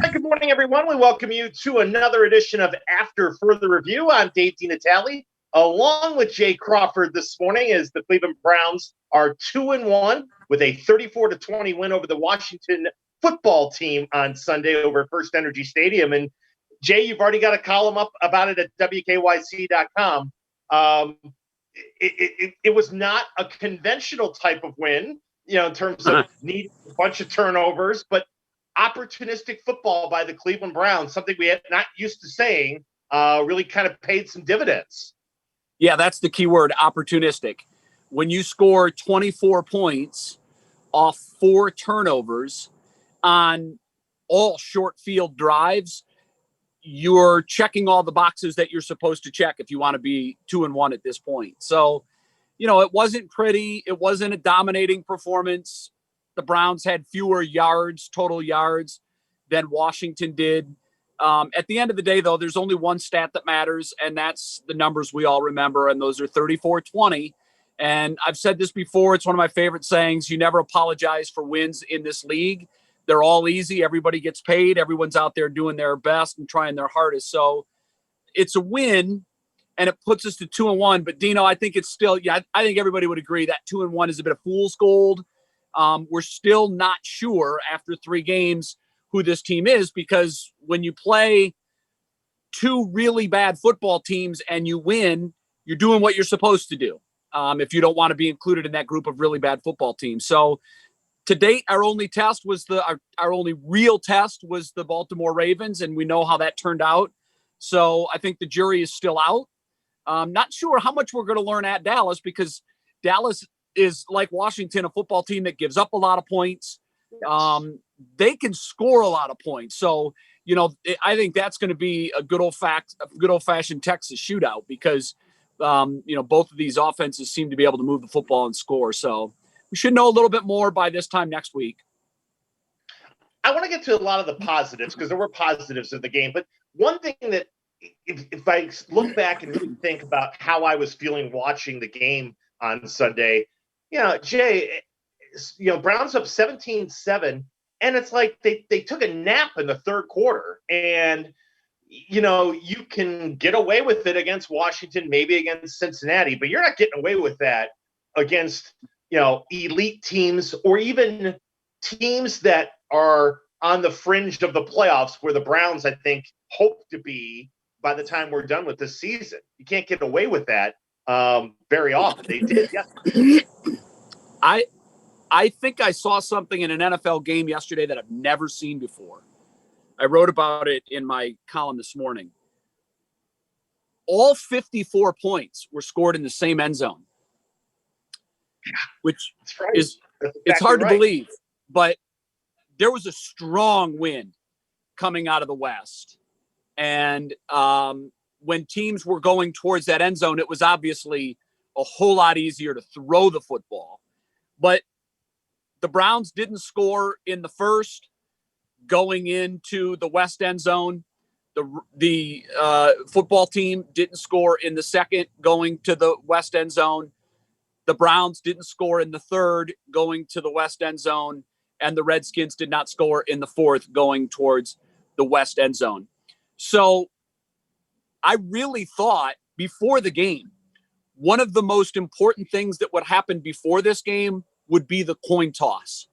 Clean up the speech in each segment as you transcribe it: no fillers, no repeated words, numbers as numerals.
Hi, good morning, everyone. We welcome you to another edition of After Further Review. I'm Dave DeNatale, along with Jay Crawford this morning, as the Cleveland Browns are 2-1 with a 34-20 win over the Washington football team on Sunday over at FirstEnergy Stadium. And Jay, you've already got a column up about it at WKYC.com. It was not a conventional type of win, in terms of needing a bunch of turnovers, but opportunistic football by the Cleveland Browns, something we had not used to saying, really kind of paid some dividends. Yeah, that's the key word, opportunistic. When you score 24 points off 4 turnovers on all short field drives, you're checking all the boxes that you're supposed to check if you want to be 2-1 at this point. So, it wasn't pretty. It wasn't a dominating performance. The Browns had fewer total yards, than Washington did. At the end of the day, though, there's only one stat that matters, and that's the numbers we all remember, and those are 34-20. And I've said this before. It's one of my favorite sayings. You never apologize for wins in this league. They're all easy. Everybody gets paid. Everyone's out there doing their best and trying their hardest. So it's a win, and it puts us to 2-1. But, Dino, I think it's still – I think everybody would agree that 2-1 is a bit of fool's gold. We're still not sure after 3 games who this team is, because when you play 2 really bad football teams and you win, you're doing what you're supposed to do if you don't want to be included in that group of really bad football teams. So to date, our only test was our only real test was the Baltimore Ravens, and we know how that turned out. So I think the jury is still out. Not sure how much we're going to learn at Dallas, because Dallas is, like Washington, a football team that gives up a lot of points. They can score a lot of points. So, I think that's going to be a good old-fashioned Texas shootout, because, both of these offenses seem to be able to move the football and score. So we should know a little bit more by this time next week. I want to get to a lot of the positives, because there were positives of the game. But one thing that, if I look back and really think about how I was feeling watching the game on Sunday, Jay, Browns up 17-7, and it's like they took a nap in the third quarter. And, you can get away with it against Washington, maybe against Cincinnati, but you're not getting away with that against, elite teams, or even teams that are on the fringe of the playoffs, where the Browns, I think, hope to be by the time we're done with this season. You can't get away with that very often. They did yesterday. I think I saw something in an NFL game yesterday that I've never seen before. I wrote about it in my column this morning. All 54 points were scored in the same end zone, which is it's hard to believe, but there was a strong wind coming out of the West. And when teams were going towards that end zone, it was obviously a whole lot easier to throw the football. But the Browns didn't score in the first, going into the West end zone. The football team didn't score in the second, going to the West end zone. The Browns didn't score in the third, going to the West end zone. And the Redskins did not score in the fourth, going towards the West end zone. So I really thought before the game, one of the most important things that would happen before this game would be the coin toss.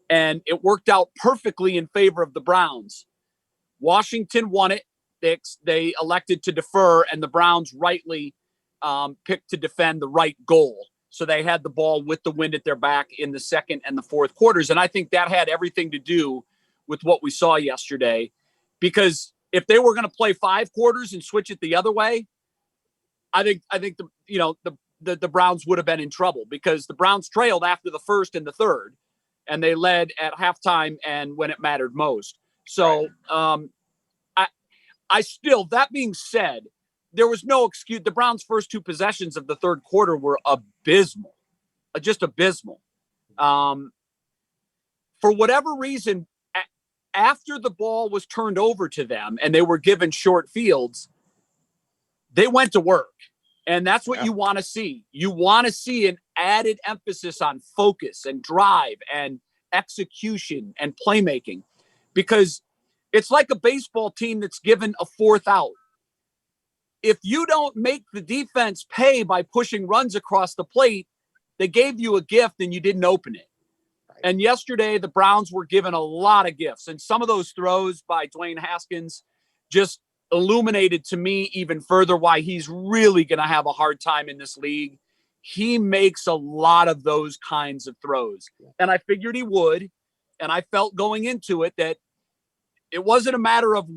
And it worked out perfectly in favor of the Browns. Washington won it. They elected to defer, and the Browns rightly picked to defend the right goal. So they had the ball with the wind at their back in the second and the fourth quarters. And I think that had everything to do with what we saw yesterday, because if they were going to play 5 quarters and switch it the other way, I think the Browns would have been in trouble, because the Browns trailed after the first and the third, and they led at halftime and when it mattered most. So I still, that being said, there was no excuse. The Browns' first 2 possessions of the third quarter were abysmal, just abysmal. For whatever reason, after the ball was turned over to them and they were given short fields, they went to work. And that's what you want to see. You want to see an added emphasis on focus and drive and execution and playmaking, because It's like a baseball team that's given a fourth out. If you don't make the defense pay by pushing runs across the plate, they gave you a gift and you didn't open it. And yesterday, the Browns were given a lot of gifts. And some of those throws by Dwayne Haskins just illuminated to me even further why he's really going to have a hard time in this league. He makes a lot of those kinds of throws. And I figured he would. And I felt going into it that it wasn't a matter of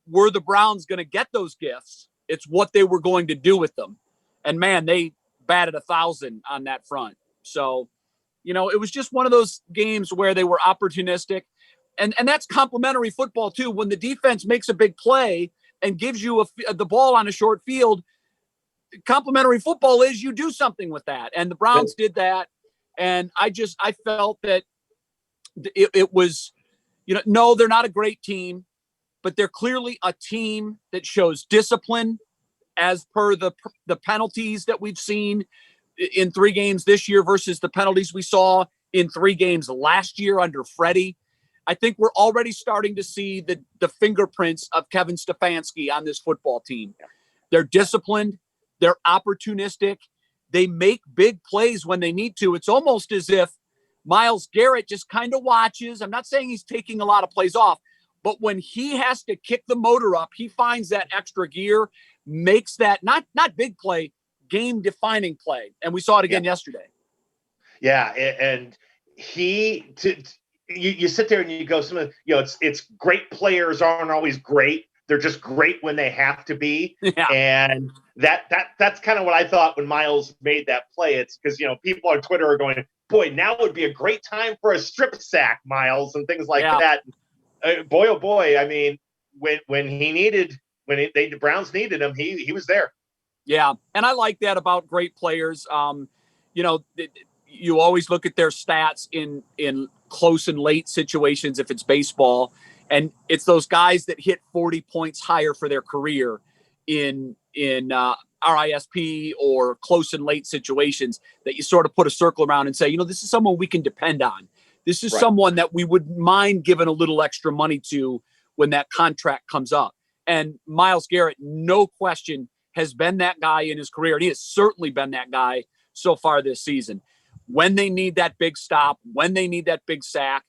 were the Browns going to get those gifts. It's what they were going to do with them. And, man, they batted 1,000 on that front. So, it was just one of those games where they were opportunistic. And that's complimentary football, too. When the defense makes a big play and gives you the ball on a short field, complimentary football is you do something with that. And the Browns did that. And I felt that it was, no, they're not a great team, but they're clearly a team that shows discipline as per the penalties that we've seen in 3 games this year versus the penalties we saw in 3 games last year under Freddie. I think we're already starting to see the fingerprints of Kevin Stefanski on this football team. They're disciplined. They're opportunistic. They make big plays when they need to. It's almost as if Myles Garrett just kind of watches. I'm not saying he's taking a lot of plays off, but when he has to kick the motor up, he finds that extra gear, makes that not big play, game-defining play. And we saw it again yesterday. Yeah, and you sit there and you go, it's great players aren't always great. They're just great when they have to be. Yeah. And that's kind of what I thought when Myles made that play. It's because, people on Twitter are going, boy, now would be a great time for a strip sack, Myles, and things like that. Boy, oh boy. I mean, when the Browns needed him, he was there. Yeah. And I like that about great players. You always look at their stats in close and late situations if it's baseball. And it's those guys that hit 40 points higher for their career in RISP or close and late situations that you sort of put a circle around and say, this is someone we can depend on. This is someone that we would mind giving a little extra money to when that contract comes up. And Myles Garrett, no question, has been that guy in his career. And he has certainly been that guy so far this season. When they need that big stop, when they need that big sack,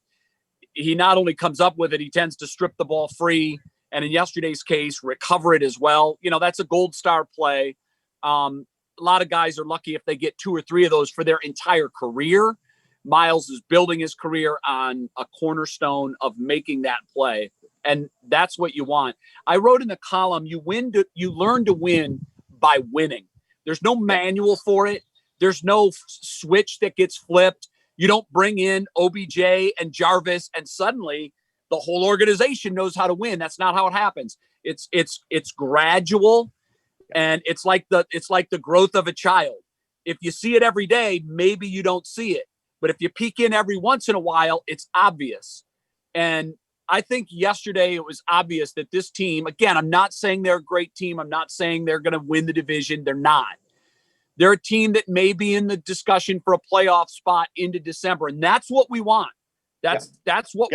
he not only comes up with it, he tends to strip the ball free. And in yesterday's case, recover it as well. That's a gold star play. A lot of guys are lucky if they get 2 or 3 of those for their entire career. Myles is building his career on a cornerstone of making that play. And that's what you want. I wrote in the column, you learn to win by winning. There's no manual for it. There's no switch that gets flipped. You don't bring in OBJ and Jarvis and suddenly the whole organization knows how to win. That's not how it happens. It's gradual, and it's like the growth of a child. If you see it every day, maybe you don't see it. But if you peek in every once in a while, it's obvious. And I think yesterday it was obvious that this team, again, I'm not saying they're a great team. I'm not saying they're going to win the division. They're not. They're a team that may be in the discussion for a playoff spot into December. And that's what we want. That's what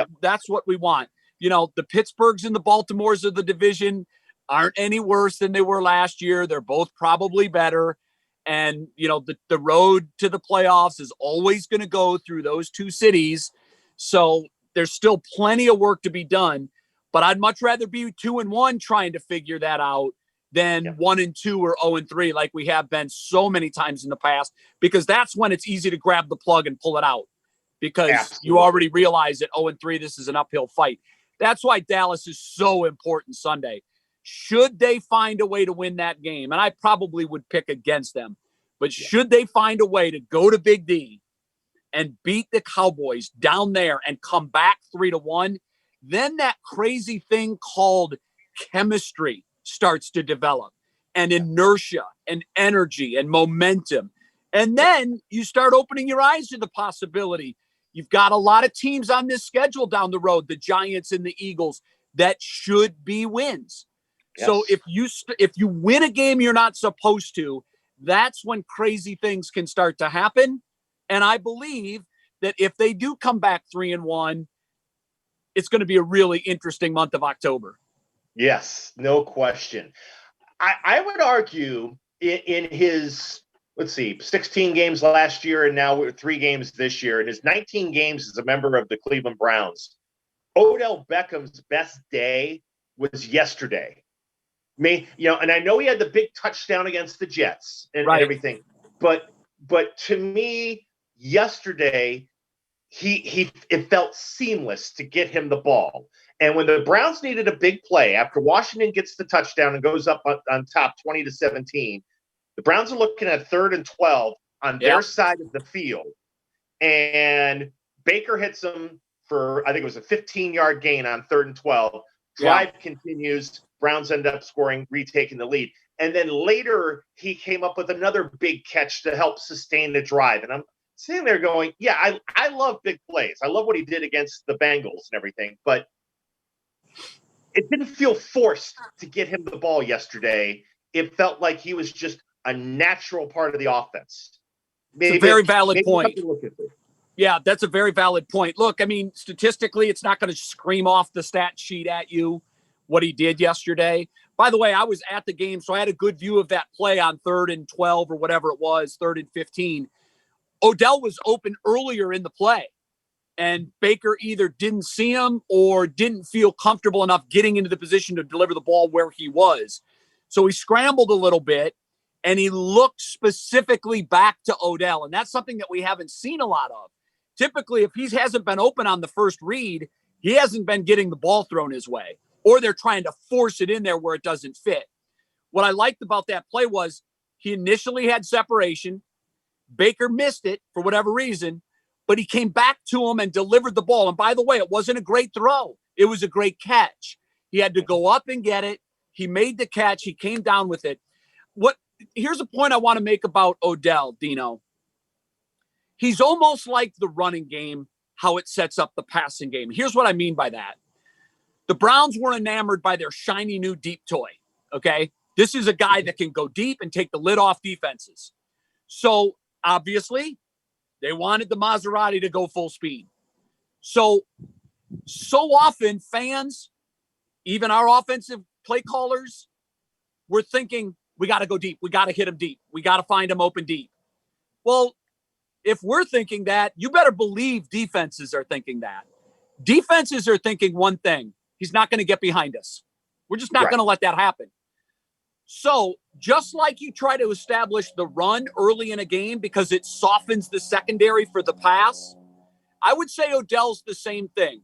we want. The Pittsburghs and the Baltimores of the division aren't any worse than they were last year. They're both probably better. And, the road to the playoffs is always going to go through those 2 cities. So there's still plenty of work to be done. But I'd much rather be 2-1 trying to figure that out than 1-2 or 0-3 like we have been so many times in the past, because that's when it's easy to grab the plug and pull it out because you already realize that 0-3, this is an uphill fight. That's why Dallas is so important Sunday. Should they find a way to win that game, and I probably would pick against them, but should they find a way to go to Big D and beat the Cowboys down there and come back 3-1, then that crazy thing called chemistry starts to develop, and inertia and energy and momentum. And then you start opening your eyes to the possibility. You've got a lot of teams on this schedule down the road, the Giants and the Eagles, that should be wins. Yes. So if you win a game you're not supposed to, that's when crazy things can start to happen. And I believe that if they do come back 3-1, it's going to be a really interesting month of October. Yes, no question. I would argue in his, let's see, 16 games last year and now 3 games this year, in his 19 games as a member of the Cleveland Browns, Odell Beckham's best day was yesterday. And I know he had the big touchdown against the Jets and everything, but to me, yesterday, it felt seamless to get him the ball. And when the Browns needed a big play, after Washington gets the touchdown and goes up on top 20-17, the Browns are looking at 3rd and 12 on their side of the field. And Baker hits them for, I think it was a 15-yard gain on 3rd and 12. Drive continues. Browns end up scoring, retaking the lead. And then later, he came up with another big catch to help sustain the drive. And I'm sitting there going, yeah, I love big plays. I love what he did against the Bengals and everything. But it didn't feel forced to get him the ball yesterday. It felt like he was just a natural part of the offense. It's a very valid point. Yeah, that's a very valid point. Look, I mean, statistically, it's not going to scream off the stat sheet at you what he did yesterday. By the way, I was at the game, so I had a good view of that play on 3rd and 12 or whatever it was, 3rd and 15. Odell was open earlier in the play, and Baker either didn't see him or didn't feel comfortable enough getting into the position to deliver the ball where he was. So he scrambled a little bit, and he looked specifically back to Odell, and that's something that we haven't seen a lot of. Typically, if he hasn't been open on the first read, he hasn't been getting the ball thrown his way, or they're trying to force it in there where it doesn't fit. What I liked about that play was he initially had separation. Baker missed it for whatever reason, but he came back to him and delivered the ball. And by the way, it wasn't a great throw. It was a great catch. He had to go up and get it. He made the catch. He came down with it. Here's a point I want to make about Odell, Dino. He's almost like the running game, how it sets up the passing game. Here's what I mean by that. The Browns were enamored by their shiny new deep toy, okay? This is a guy that can go deep and take the lid off defenses. So, obviously, they wanted the Maserati to go full speed. So often fans, even our offensive play callers, were thinking, we got to go deep. We got to hit him deep. We got to find him open deep. Well, if we're thinking that, you better believe defenses are thinking that. Defenses are thinking one thing. He's not going to get behind us. We're just not going to let that happen. So just like you try to establish the run early in a game because it softens the secondary for the pass, I would say Odell's the same thing.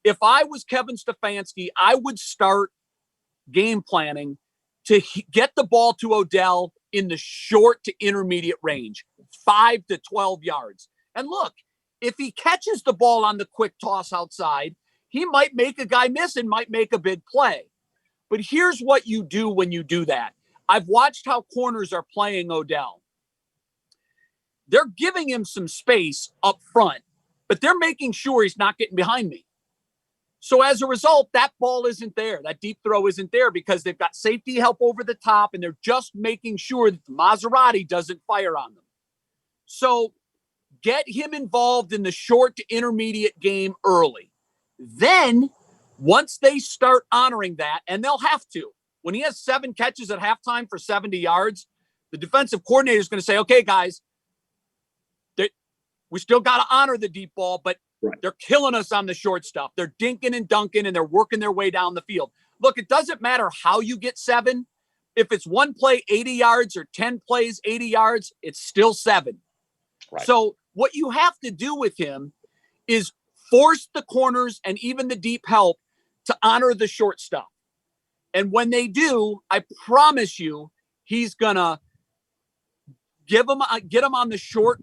If I was Kevin Stefanski, I would start game planning to get the ball to Odell in the short to intermediate range, 5 to 12 yards. And look, if he catches the ball on the quick toss outside, he might make a guy miss and might make a big play. But here's what you do when you do that. I've watched how corners are playing Odell. They're giving him some space up front, but they're making sure he's not getting behind me. So as a result, that ball isn't there. That deep throw isn't there because they've got safety help over the top, and they're just making sure that the Maserati doesn't fire on them. So get him involved in the short to intermediate game early. Then, once they start honoring that, and they'll have to, when he has 7 catches at halftime for 70 yards, the defensive coordinator is going to say, okay, guys, we still got to honor the deep ball, but they're killing us on the short stuff. They're dinking and dunking, and they're working their way down the field. Look, it doesn't matter how you get 7. If it's one play 80 yards or 10 plays 80 yards, it's still 7. Right. So what you have to do with him is force the corners and even the deep help to honor the short stuff. And when they do, I promise you, he's going to get him on the short,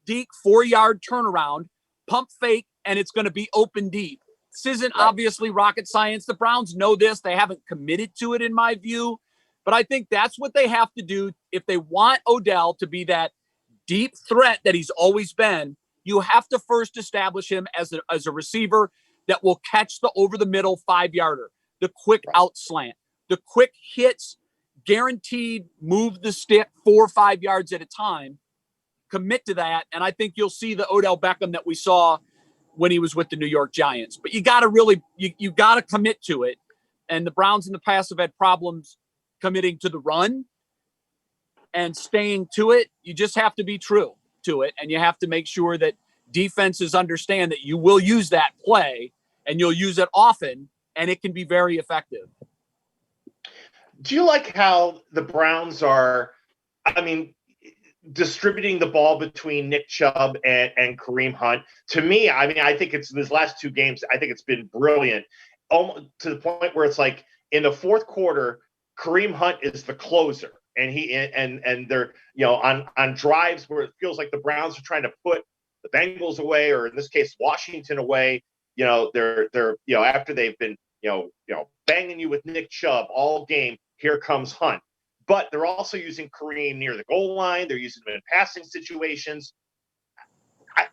deep 4-yard turnaround, pump fake, and it's going to be open deep. This isn't obviously rocket science. The Browns know this. They haven't committed to it in my view, but I think that's what they have to do if they want Odell to be that deep threat that he's always been. You have to first establish him as a receiver that will catch the over-the-middle 5-yarder, the quick out slant, the quick hits, guaranteed move the stick 4 or 5 yards at a time. Commit to that, and I think you'll see the Odell Beckham that we saw when he was with the New York Giants. But you got to really, you got to commit to it. And the Browns in the past have had problems committing to the run and staying to it. You just have to be true to it. And you have to make sure that defenses understand that you will use that play and you'll use it often, and it can be very effective. Do you like how the Browns are, distributing the ball between Nick Chubb and Kareem Hunt? To me, I think it's these last two games, I think it's been brilliant. Almost to the point where it's like in the fourth quarter, Kareem Hunt is the closer. And they're, on drives where it feels like the Browns are trying to put the Bengals away, or in this case, Washington away. They're after they've been, banging you with Nick Chubb all game, here comes Hunt. But they're also using Kareem near the goal line. They're using him in passing situations.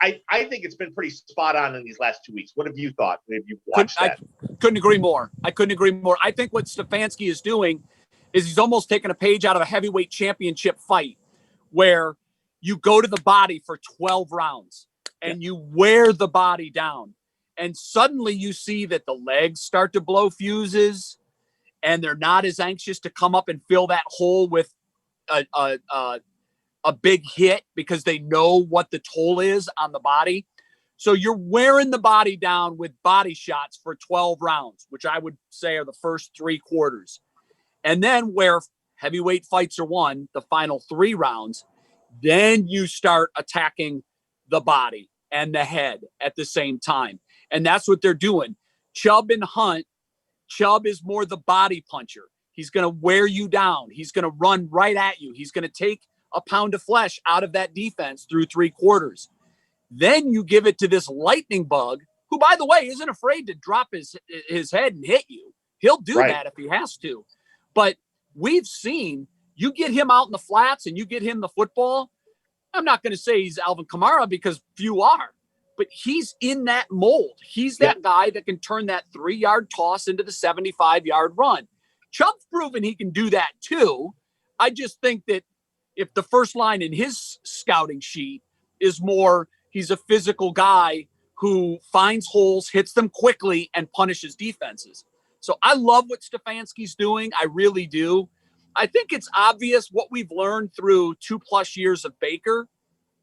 I think it's been pretty spot on in these last 2 weeks. What have you thought? Have you watched that? I couldn't agree more. I think what Stefanski is doing is he's almost taking a page out of a heavyweight championship fight where you go to the body for 12 rounds and you wear the body down. And suddenly you see that the legs start to blow fuses and they're not as anxious to come up and fill that hole with a big hit because they know what the toll is on the body. So you're wearing the body down with body shots for 12 rounds, which I would say are the first 3 quarters. And then where heavyweight fights are won, the final 3 rounds, then you start attacking the body and the head at the same time. And that's what they're doing. Chubb and Hunt, Chubb is more the body puncher. He's going to wear you down. He's going to run right at you. He's going to take a pound of flesh out of that defense through 3 quarters. Then you give it to this lightning bug, who, by the way, isn't afraid to drop his head and hit you. He'll do that if he has to. But we've seen you get him out in the flats and you get him the football. I'm not going to say he's Alvin Kamara because few are, but he's in that mold. He's that guy that can turn that 3-yard toss into the 75-yard run. Chubb's proven he can do that too. I just think that if the first line in his scouting sheet is more, he's a physical guy who finds holes, hits them quickly, and punishes defenses. So I love what Stefanski's doing. I really do. I think it's obvious what we've learned through 2+ years of Baker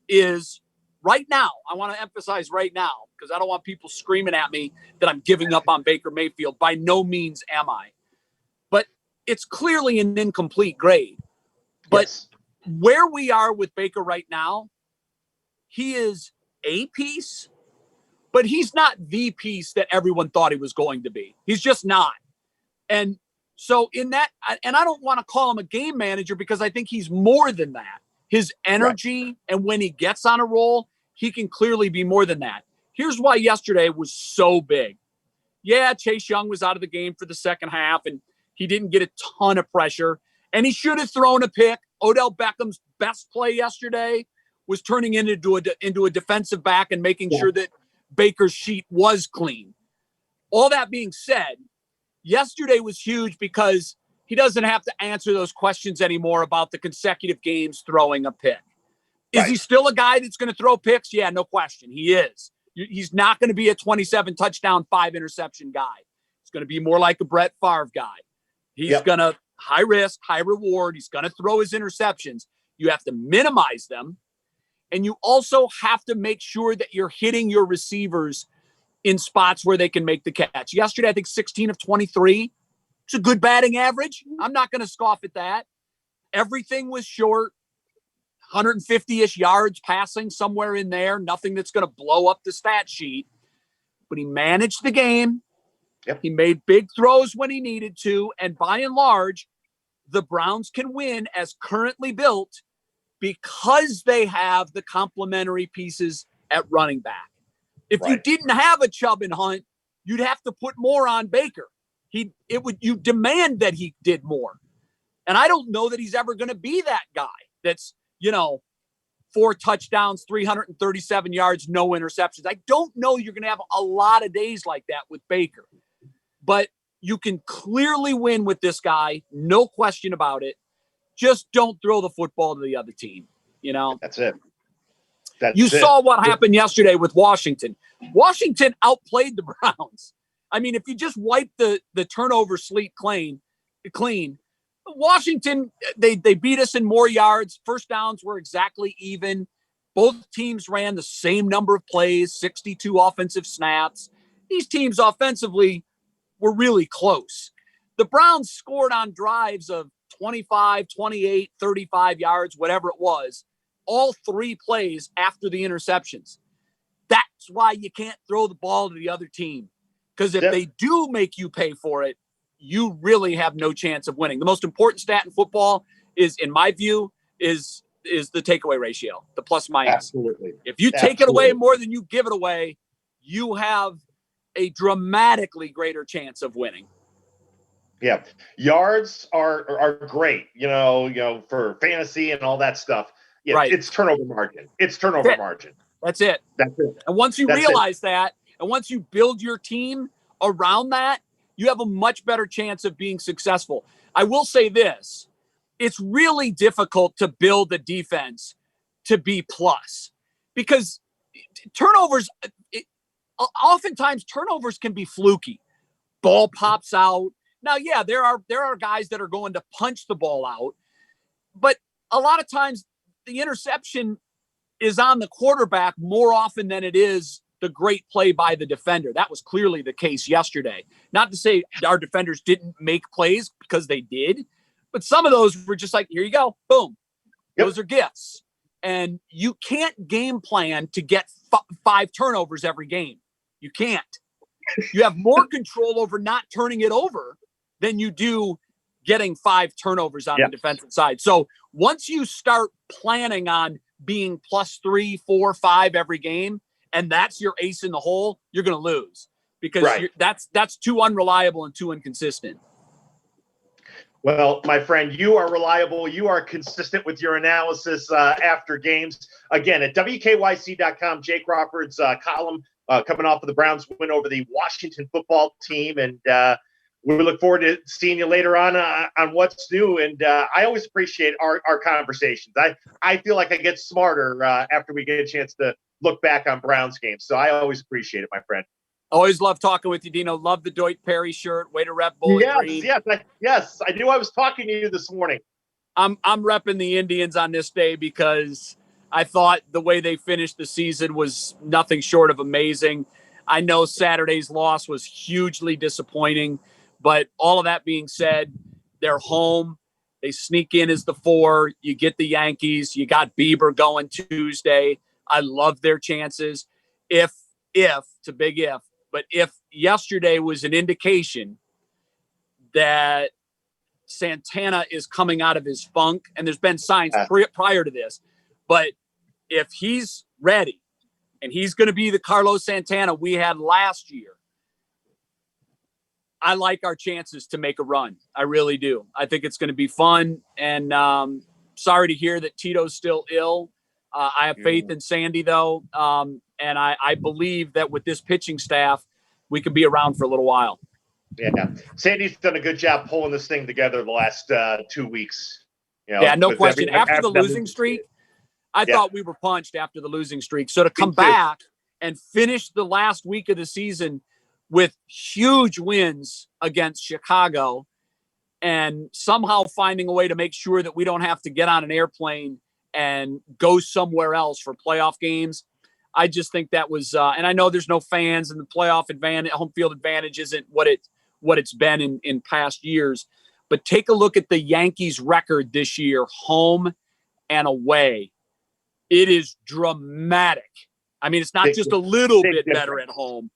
is right now. I want to emphasize right now, because I don't want people screaming at me that I'm giving up on Baker Mayfield. By no means am I. But it's clearly an incomplete grade. But where we are with Baker right now, he is a piece, but he's not the piece that everyone thought he was going to be. He's just not. And so in that, and I don't want to call him a game manager because I think he's more than that. His energy and when he gets on a roll, he can clearly be more than that. Here's why yesterday was so big. Yeah, Chase Young was out of the game for the second half, and he didn't get a ton of pressure, and he should have thrown a pick. Odell Beckham's best play yesterday was turning into a defensive back and making sure that Baker's sheet was clean. All that being said, yesterday was huge because he doesn't have to answer those questions anymore about the consecutive games throwing a pick. Is he still a guy that's going to throw picks? Yeah, no question. He is. He's not going to be a 27 touchdown, 5 interception guy. He's going to be more like a Brett Favre guy. He's going to high risk, high reward. He's going to throw his interceptions. You have to minimize them. And you also have to make sure that you're hitting your receivers in spots where they can make the catch. Yesterday, I think 16 of 23. It's a good batting average. I'm not going to scoff at that. Everything was short, 150-ish yards passing somewhere in there. Nothing that's going to blow up the stat sheet. But he managed the game. He made big throws when he needed to. And by and large, the Browns can win as currently built because they have the complementary pieces at running back. If you didn't have a Chubb and Hunt, you'd have to put more on Baker. You demand that he did more. And I don't know that he's ever going to be that guy that's, 4 touchdowns, 337 yards, no interceptions. I don't know you're going to have a lot of days like that with Baker. But you can clearly win with this guy, no question about it. Just don't throw the football to the other team, That's it. You That's saw it. what happened yesterday with Washington. Washington outplayed the Browns. I mean, if you just wipe the turnover slate clean, Washington, they beat us in more yards. First downs were exactly even. Both teams ran the same number of plays, 62 offensive snaps. These teams offensively were really close. The Browns scored on drives of 25, 28, 35 yards, whatever it was, all 3 plays after the interceptions. That's why you can't throw the ball to the other team. Because if they do make you pay for it, you really have no chance of winning. The most important stat in football is, in my view, is the takeaway ratio, the plus minus. Absolutely. If you take it away more than you give it away, you have a dramatically greater chance of winning. Yeah. Yards are great, for fantasy and all that stuff. Yeah, right. It's turnover margin. It's turnover margin. That's it. That's it. And once you realize that, and once you build your team around that, you have a much better chance of being successful. I will say this. It's really difficult to build a defense to be plus because turnovers, oftentimes turnovers can be fluky. Ball pops out. Now, yeah, there are guys that are going to punch the ball out, but a lot of times the interception is on the quarterback more often than it is the great play by the defender. That was clearly the case yesterday. Not to say our defenders didn't make plays, because they did, but some of those were just like, here you go, boom. Yep. Those are gifts. And you can't game plan to get 5 turnovers every game. You can't. You have more control over not turning it over than you do getting 5 turnovers on the defensive side. So once you start planning on being +3, 4, 5 every game, and that's your ace in the hole, you're going to lose because that's too unreliable and too inconsistent. Well, my friend, you are reliable. You are consistent with your analysis after games. Again, at WKYC.com, Jay Crawford's column coming off of the Browns win over the Washington football team. And we look forward to seeing you later on What's New. And I always appreciate our conversations. I feel like I get smarter after we get a chance to look back on Browns games. So I always appreciate it, my friend. Always love talking with you, Dino. Love the Deutsch Perry shirt. Way to rep Bowling Green. Yes. I knew I was talking to you this morning. I'm repping the Indians on this day because I thought the way they finished the season was nothing short of amazing. I know Saturday's loss was hugely disappointing, but all of that being said, they're home. They sneak in as the 4. You get the Yankees. You got Bieber going Tuesday. I love their chances. If, it's a big if, but if yesterday was an indication that Santana is coming out of his funk, and there's been signs prior to this, but if he's ready and he's going to be the Carlos Santana we had last year, I like our chances to make a run. I really do. I think it's going to be fun. And sorry to hear that Tito's still ill. I have faith in Sandy, though. And I believe that with this pitching staff, we could be around for a little while. Yeah. Sandy's done a good job pulling this thing together the last 2 weeks. Yeah, no question. After the losing streak, I thought we were punched after the losing streak. So to come back and finish the last week of the season with huge wins against Chicago and somehow finding a way to make sure that we don't have to get on an airplane and go somewhere else for playoff games. I just think that was, and I know there's no fans and the playoff advantage, home field advantage isn't what it's been in past years, but take a look at the Yankees record this year, home and away. It is dramatic. I mean, it's not just a little bit better at home.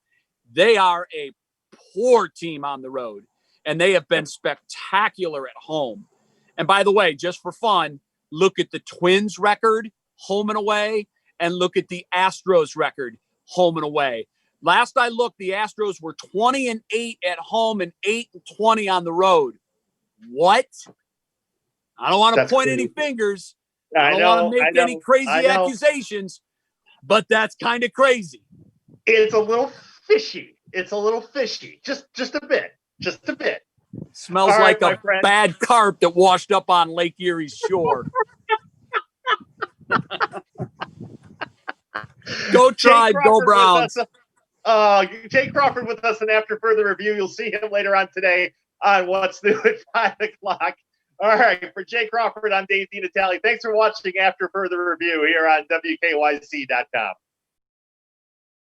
They are a poor team on the road, and they have been spectacular at home. And by the way, just for fun, look at the Twins record, home and away, and look at the Astros record, home and away. Last I looked, the Astros were 20-8 at home and 8-20 on the road. What? I don't want to point any fingers. I don't want to make any crazy accusations, but that's kind of crazy. It's a little fishy. Just a bit. Smells like a bad carp that washed up on Lake Erie's shore. Go Jay Tribe, go Crawford with Browns. us. Jay Crawford with us, and after further review, you'll see him later on today on What's New at 5 o'clock. All right, for Jay Crawford, I'm Dave DeNatale. Thanks for watching After Further Review here on WKYC.com.